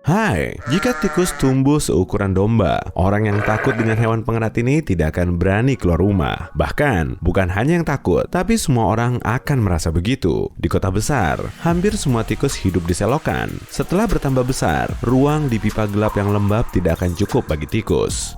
Hai, jika tikus tumbuh seukuran domba, orang yang takut dengan hewan pengerat ini tidak akan berani keluar rumah. Bahkan, bukan hanya yang takut, tapi semua orang akan merasa begitu. Di kota besar, hampir semua tikus hidup di selokan. Setelah bertambah besar, ruang di pipa gelap yang lembab tidak akan cukup bagi tikus.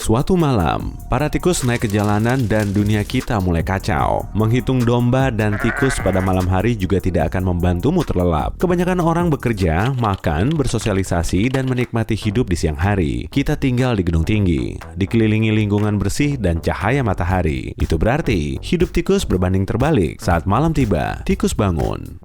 Suatu malam, para tikus naik ke jalanan dan dunia kita mulai kacau. Menghitung domba dan tikus pada malam hari juga tidak akan membantumu terlelap. Kebanyakan orang bekerja, makan, bersosialisasi, dan menikmati hidup di siang hari. Kita tinggal di gedung tinggi, dikelilingi lingkungan bersih dan cahaya matahari. Itu berarti hidup tikus berbanding terbalik. Saat malam tiba, tikus bangun.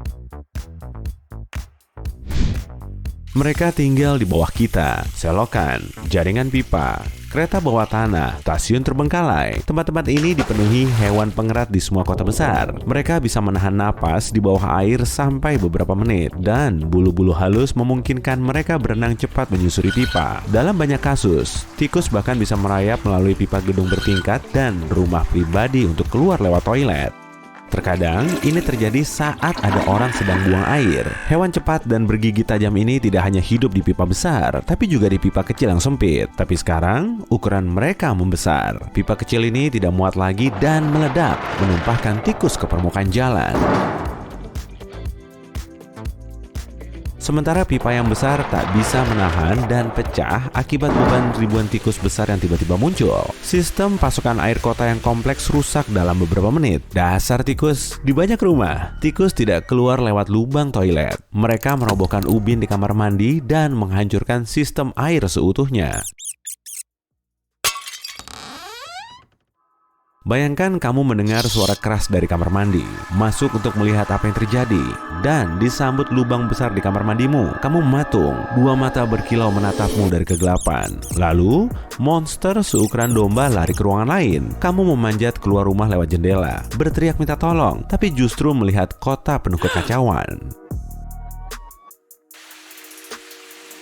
Mereka tinggal di bawah kita, selokan, jaringan pipa, kereta bawah tanah, stasiun terbengkalai. Tempat-tempat ini dipenuhi hewan pengerat di semua kota besar. Mereka bisa menahan napas di bawah air sampai beberapa menit, dan bulu-bulu halus memungkinkan mereka berenang cepat menyusuri pipa. Dalam banyak kasus, tikus bahkan bisa merayap melalui pipa gedung bertingkat dan rumah pribadi untuk keluar lewat toilet. Terkadang, ini terjadi saat ada orang sedang buang air. Hewan cepat dan bergigi tajam ini tidak hanya hidup di pipa besar, tapi juga di pipa kecil yang sempit. Tapi sekarang, ukuran mereka membesar. Pipa kecil ini tidak muat lagi dan meledak, menumpahkan tikus ke permukaan jalan. Sementara pipa yang besar tak bisa menahan dan pecah akibat beban ribuan tikus besar yang tiba-tiba muncul. Sistem pasokan air kota yang kompleks rusak dalam beberapa menit. Dasar tikus. Di banyak rumah, tikus tidak keluar lewat lubang toilet. Mereka merobohkan ubin di kamar mandi dan menghancurkan sistem air seutuhnya. Bayangkan kamu mendengar suara keras dari kamar mandi, masuk untuk melihat apa yang terjadi, dan disambut lubang besar di kamar mandimu. Kamu mematung, dua mata berkilau menatapmu dari kegelapan. Lalu, monster seukuran domba lari ke ruangan lain. Kamu memanjat keluar rumah lewat jendela, berteriak minta tolong, tapi justru melihat kota penuh kekacauan.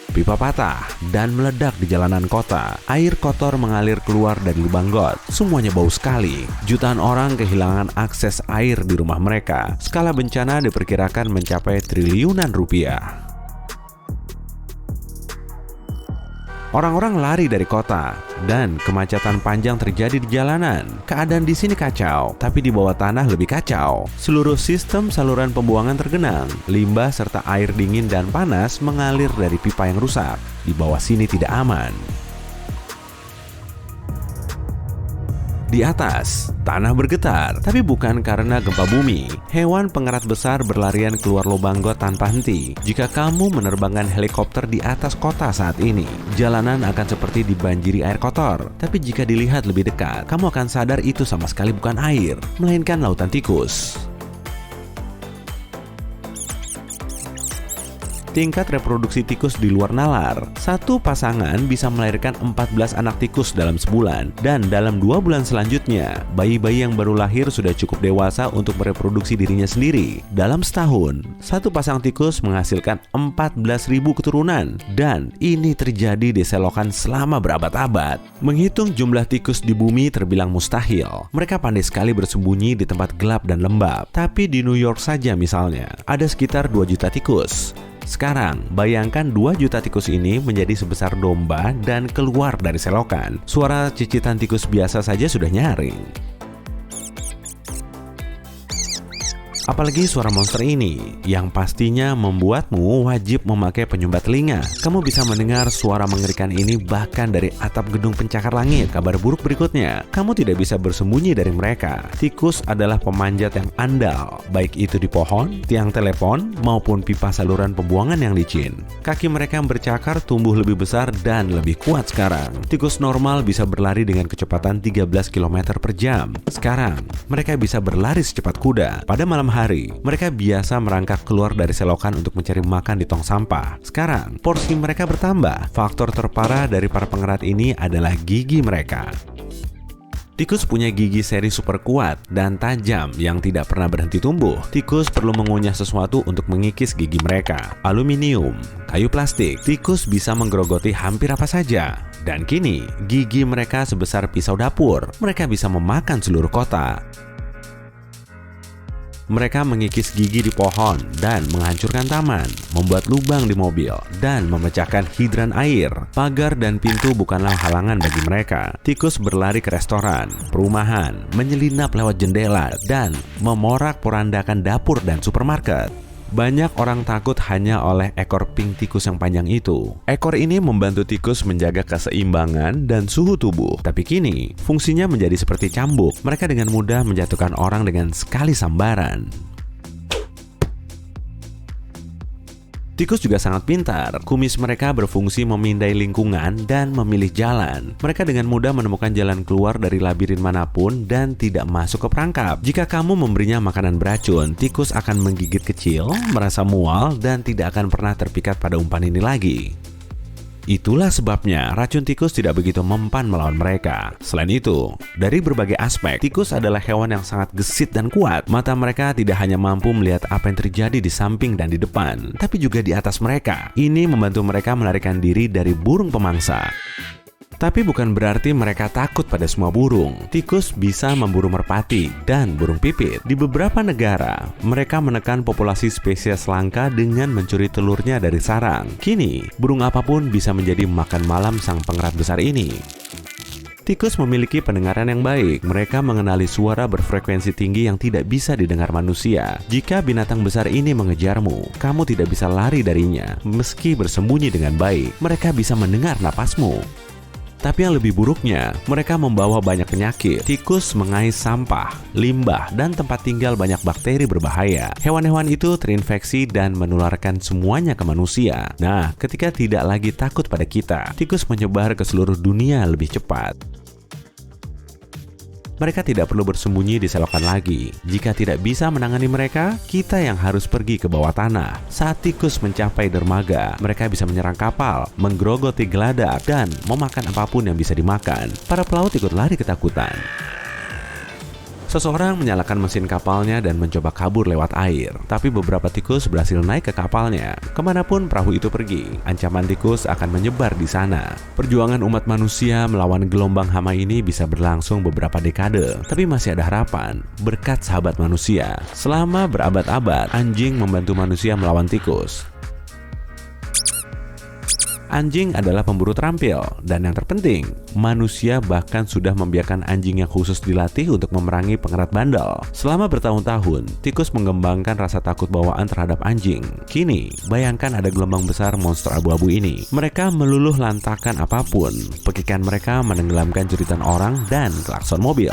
Pipa patah dan meledak di jalanan kota. Air kotor mengalir keluar dari lubang got. Semuanya bau sekali. Jutaan orang kehilangan akses air di rumah mereka. Skala bencana diperkirakan mencapai triliunan rupiah. Orang-orang lari dari kota dan kemacetan panjang terjadi di jalanan. Keadaan di sini kacau, tapi di bawah tanah lebih kacau. Seluruh sistem saluran pembuangan tergenang. Limbah serta air dingin dan panas mengalir dari pipa yang rusak. Di bawah sini tidak aman. Di atas, tanah bergetar, tapi bukan karena gempa bumi. Hewan pengerat besar berlarian keluar lubang got tanpa henti. Jika kamu menerbangkan helikopter di atas kota saat ini, jalanan akan seperti dibanjiri air kotor. Tapi jika dilihat lebih dekat, kamu akan sadar itu sama sekali bukan air, melainkan lautan tikus. Tingkat reproduksi tikus di luar nalar. Satu pasangan bisa melahirkan 14 anak tikus dalam sebulan. Dan dalam 2 bulan selanjutnya, bayi-bayi yang baru lahir sudah cukup dewasa untuk mereproduksi dirinya sendiri. Dalam setahun, satu pasang tikus menghasilkan 14.000 keturunan. Dan ini terjadi di selokan selama berabad-abad. Menghitung jumlah tikus di bumi terbilang mustahil. Mereka pandai sekali bersembunyi di tempat gelap dan lembab. Tapi di New York saja misalnya, ada sekitar 2 juta tikus. Sekarang, bayangkan 2 juta tikus ini menjadi sebesar domba dan keluar dari selokan. Suara cicitan tikus biasa saja sudah nyaring. Apalagi suara monster ini, yang pastinya membuatmu wajib memakai penyumbat telinga. Kamu bisa mendengar suara mengerikan ini bahkan dari atap gedung pencakar langit. Kabar buruk berikutnya, kamu tidak bisa bersembunyi dari mereka. Tikus adalah pemanjat yang andal, baik itu di pohon, tiang telepon, maupun pipa saluran pembuangan yang licin. Kaki mereka yang bercakar tumbuh lebih besar dan lebih kuat sekarang. Tikus normal bisa berlari dengan kecepatan 13 km per jam. Sekarang, mereka bisa berlari secepat kuda. Pada malam hari, mereka biasa merangkak keluar dari selokan untuk mencari makan di tong sampah. Sekarang, porsi mereka bertambah. Faktor terparah dari para pengerat ini adalah gigi mereka. Tikus punya gigi seri super kuat dan tajam yang tidak pernah berhenti tumbuh. Tikus perlu mengunyah sesuatu untuk mengikis gigi mereka. Aluminium, kayu plastik, tikus bisa menggerogoti hampir apa saja. Dan kini, gigi mereka sebesar pisau dapur. Mereka bisa memakan seluruh kota. Mereka mengikis gigi di pohon dan menghancurkan taman, membuat lubang di mobil, dan memecahkan hidran air. Pagar dan pintu bukanlah halangan bagi mereka. Tikus berlari ke restoran, perumahan, menyelinap lewat jendela, dan memorak-porandakan dapur dan supermarket. Banyak orang takut hanya oleh ekor pink tikus yang panjang itu. Ekor ini membantu tikus menjaga keseimbangan dan suhu tubuh. Tapi kini, fungsinya menjadi seperti cambuk. Mereka dengan mudah menjatuhkan orang dengan sekali sambaran. Tikus juga sangat pintar. Kumis mereka berfungsi memindai lingkungan dan memilih jalan. Mereka dengan mudah menemukan jalan keluar dari labirin manapun dan tidak masuk ke perangkap. Jika kamu memberinya makanan beracun, tikus akan menggigit kecil, merasa mual, dan tidak akan pernah terpikat pada umpan ini lagi. Itulah sebabnya racun tikus tidak begitu mempan melawan mereka. Selain itu, dari berbagai aspek, tikus adalah hewan yang sangat gesit dan kuat. Mata mereka tidak hanya mampu melihat apa yang terjadi di samping dan di depan, tapi juga di atas mereka. Ini membantu mereka melarikan diri dari burung pemangsa. Tapi bukan berarti mereka takut pada semua burung. Tikus bisa memburu merpati dan burung pipit. Di beberapa negara, mereka menekan populasi spesies langka dengan mencuri telurnya dari sarang. Kini, burung apapun bisa menjadi makan malam sang pengerat besar ini. Tikus memiliki pendengaran yang baik. Mereka mengenali suara berfrekuensi tinggi yang tidak bisa didengar manusia. Jika binatang besar ini mengejarmu, kamu tidak bisa lari darinya. Meski bersembunyi dengan baik, mereka bisa mendengar napasmu. Tapi yang lebih buruknya, mereka membawa banyak penyakit. Tikus mengais sampah, limbah, dan tempat tinggal banyak bakteri berbahaya. Hewan-hewan itu terinfeksi dan menularkan semuanya ke manusia. Nah, ketika tidak lagi takut pada kita, tikus menyebar ke seluruh dunia lebih cepat. Mereka tidak perlu bersembunyi di selokan lagi. Jika tidak bisa menangani mereka, kita yang harus pergi ke bawah tanah. Saat tikus mencapai dermaga, mereka bisa menyerang kapal, menggerogoti geladak, dan memakan apapun yang bisa dimakan. Para pelaut ikut lari ketakutan. Seseorang menyalakan mesin kapalnya dan mencoba kabur lewat air. Tapi beberapa tikus berhasil naik ke kapalnya. Kemanapun perahu itu pergi, ancaman tikus akan menyebar di sana. Perjuangan umat manusia melawan gelombang hama ini bisa berlangsung beberapa dekade. Tapi masih ada harapan, berkat sahabat manusia. Selama berabad-abad, anjing membantu manusia melawan tikus. Anjing adalah pemburu terampil, dan yang terpenting, manusia bahkan sudah membiarkan anjing yang khusus dilatih untuk memerangi pengerat bandel. Selama bertahun-tahun, tikus mengembangkan rasa takut bawaan terhadap anjing. Kini, bayangkan ada gelombang besar monster abu-abu ini. Mereka meluluh lantakan apapun. Pekikan mereka menenggelamkan jeritan orang dan klakson mobil.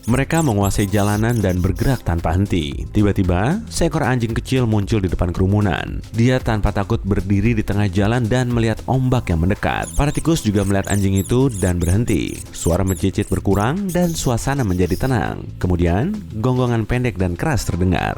Mereka menguasai jalanan dan bergerak tanpa henti. Tiba-tiba, seekor anjing kecil muncul di depan kerumunan. Dia tanpa takut berdiri di tengah jalan dan melihat ombak yang mendekat. Para tikus juga melihat anjing itu dan berhenti. Suara mencicit berkurang dan suasana menjadi tenang. Kemudian, gonggongan pendek dan keras terdengar.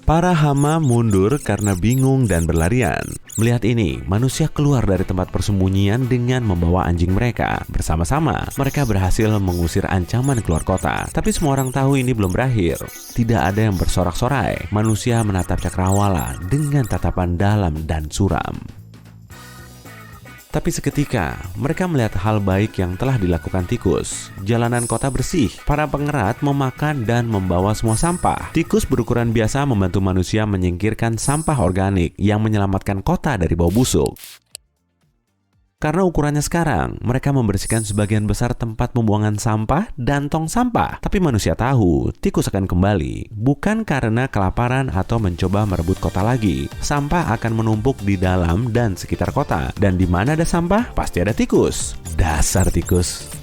Para hama mundur karena bingung dan berlarian. Melihat ini, manusia keluar dari tempat persembunyian dengan membawa anjing mereka. Bersama-sama, mereka berhasil mengusir ancaman keluar kota. Tapi semua orang tahu ini belum berakhir. Tidak ada yang bersorak-sorai. Manusia menatap cakrawala dengan tatapan dalam dan suram. Tapi seketika, mereka melihat hal baik yang telah dilakukan tikus. Jalanan kota bersih, para pengerat memakan dan membawa semua sampah. Tikus berukuran biasa membantu manusia menyingkirkan sampah organik yang menyelamatkan kota dari bau busuk. Karena ukurannya sekarang, mereka membersihkan sebagian besar tempat pembuangan sampah dan tong sampah. Tapi manusia tahu, tikus akan kembali. Bukan karena kelaparan atau mencoba merebut kota lagi. Sampah akan menumpuk di dalam dan sekitar kota. Dan di mana ada sampah, pasti ada tikus. Dasar tikus.